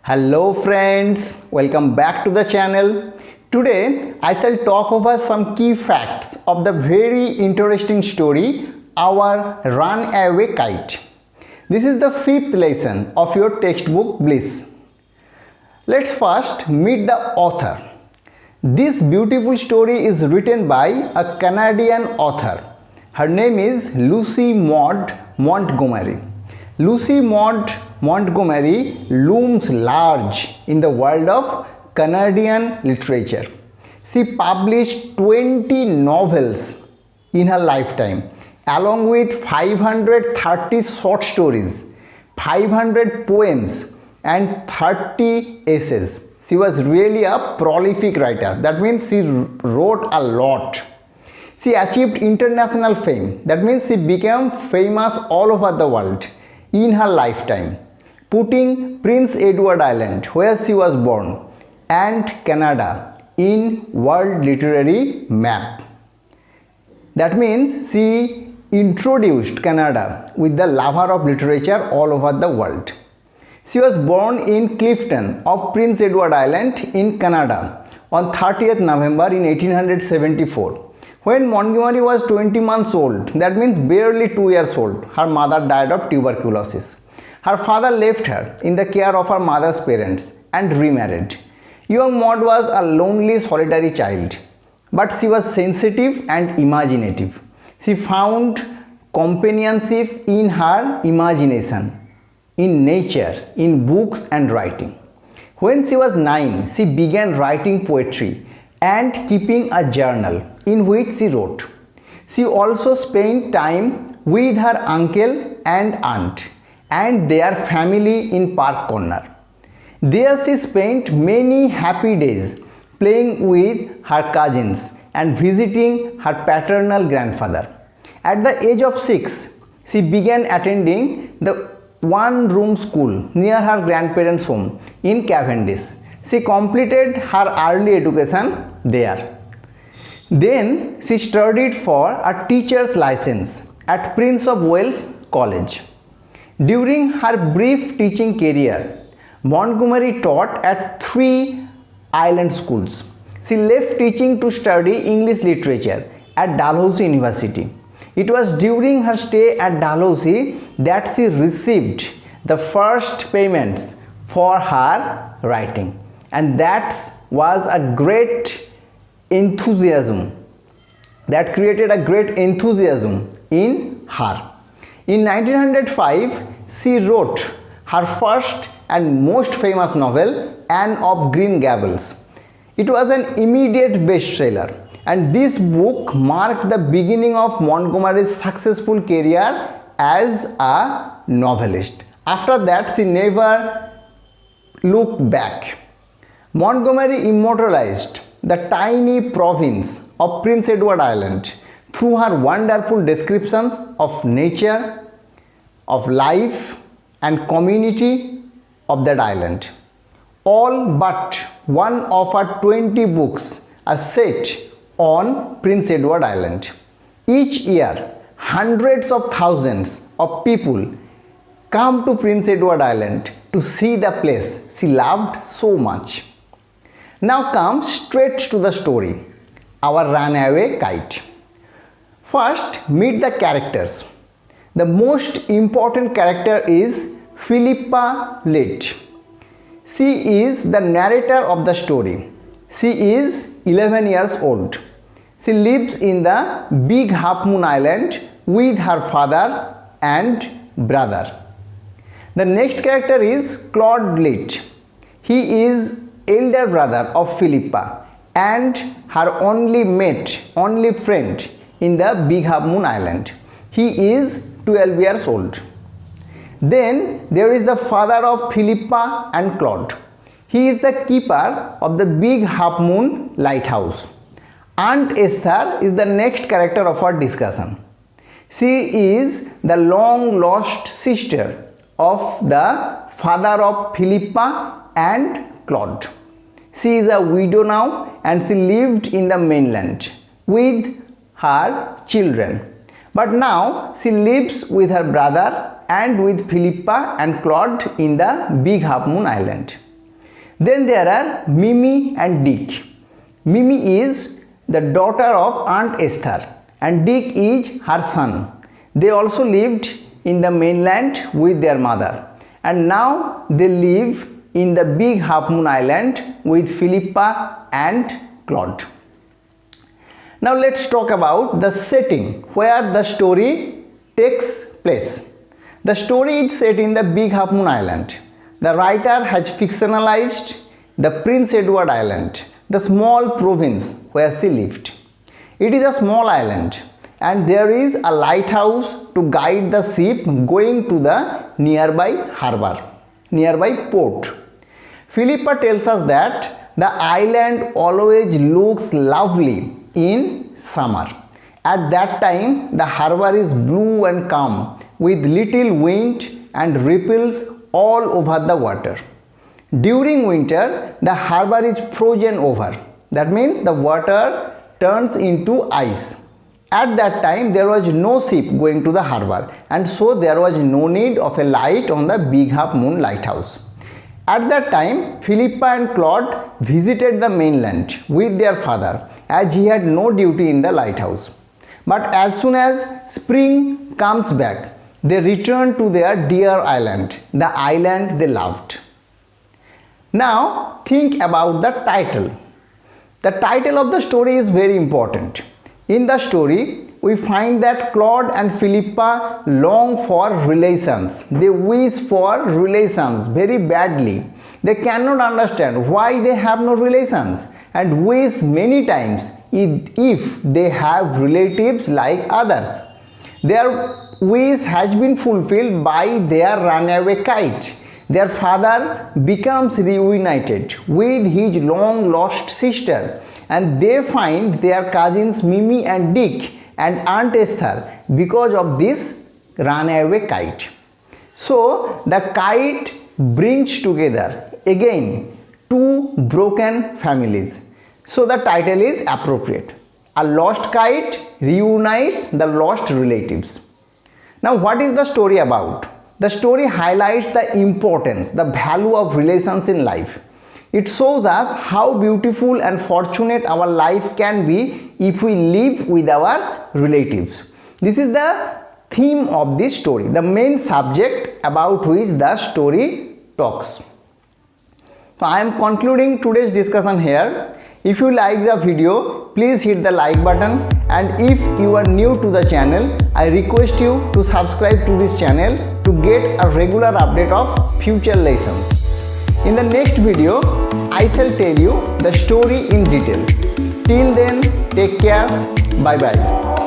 Hello friends, welcome back to the channel. Today I shall talk over some key facts of the very interesting story Our Runaway Kite. This is the fifth lesson of your textbook Bliss. Let's first meet the author. This beautiful story is written by a Canadian author. Her name is Lucy Maud Montgomery. Lucy Maud Montgomery looms large in the world of Canadian literature. She published 20 novels in her lifetime, along with 530 short stories, 500 poems, and 30 essays. She was really a prolific writer. That means she wrote a lot. She achieved international fame. That means she became famous all over the world in her lifetime, putting Prince Edward Island, where she was born, and Canada in world literary map. That means she introduced Canada with the lover of literature all over the world. She was born in Clifton of Prince Edward Island in Canada on 30th November in 1874. When Montgomery was 20 months old, that means barely 2 years old, her mother died of tuberculosis. Her father left her in the care of her mother's parents and remarried. Young Maud was a lonely, solitary child, but she was sensitive and imaginative. She found companionship in her imagination, in nature, in books and writing. When she was 9, she began writing poetry and keeping a journal in which she wrote. She also spent time with her uncle and aunt and their family in Park Corner. There she spent many happy days playing with her cousins and visiting her paternal grandfather. At the age of 6, she began attending the one-room school near her grandparents' home in Cavendish. She completed her early education there. Then she studied for a teacher's license at Prince of Wales College. During her brief teaching career, Montgomery taught at 3 island schools. She left teaching to study English literature at Dalhousie University. It was during her stay at Dalhousie that she received the first payments for her writing, and that was a great enthusiasm. That created a great enthusiasm in her. In 1905, she wrote her first and most famous novel, Anne of Green Gables. It was an immediate bestseller, and this book marked the beginning of Montgomery's successful career as a novelist. After that, she never looked back. Montgomery immortalized the tiny province of Prince Edward Island through her wonderful descriptions of nature, of life and community of that island. All but one of her 20 books are set on Prince Edward Island. Each year, hundreds of thousands of people come to Prince Edward Island to see the place she loved so much. Now come straight to the story, Our Runaway Kite. First, meet the characters. The most important character is Philippa Litt. She is the narrator of the story. She is 11 years old. She lives in the Big Half Moon Island with her father and brother. The next character is Claude Litt. He is elder brother of Philippa and her only mate, only friend in the Big Half Moon Island. He is 12 years old. Then there is the father of Philippa and Claude. He is the keeper of the Big Half Moon lighthouse. Aunt Esther is the next character of our discussion. She is the long lost sister of the father of Philippa and Claude. She is a widow now and she lived in the mainland with her children. But now she lives with her brother and with Philippa and Claude in the Big Half Moon Island. Then there are Mimi and Dick. Mimi is the daughter of Aunt Esther and Dick is her son. They also lived in the mainland with their mother, and now they live in the Big Half Moon Island with Philippa and Claude. Now let's talk about the setting where the story takes place. The story is set in the Big Half Moon Island. The writer has fictionalized the Prince Edward Island, the small province where she lived. It is a small island and there is a lighthouse to guide the ship going to the nearby port. Philippa tells us that the island always looks lovely in summer. At that time, the harbor is blue and calm with little wind and ripples all over the water. During winter, the harbor is frozen over. That means the water turns into ice. At that time, there was no ship going to the harbor, and so there was no need of a light on the Big Half Moon lighthouse. At that time, Philippa and Claude visited the mainland with their father as he had no duty in the lighthouse. But as soon as spring comes back, they return to their dear island, the island they loved. Now think about the title. The title of the story is very important. In the story, we find that Claude and Philippa long for relations. They wish for relations very badly. They cannot understand why they have no relations and wish many times if they have relatives like others. Their wish has been fulfilled by their runaway kite. Their father becomes reunited with his long lost sister, and they find their cousins Mimi and Dick and Aunt Esther because of this runaway kite. So the kite brings together again two broken families. So the title is appropriate. A lost kite reunites the lost relatives. Now what is the story about? The story highlights the importance, the value of relations in life. It shows us how beautiful and fortunate our life can be if we live with our relatives. This is the theme of this story, the main subject about which the story talks. So I am concluding today's discussion here. If you like the video, please hit the like button, and if you are new to the channel, I request you to subscribe to this channel to get a regular update of future lessons. In the next video, I shall tell you the story in detail. Till then, take care. Bye bye.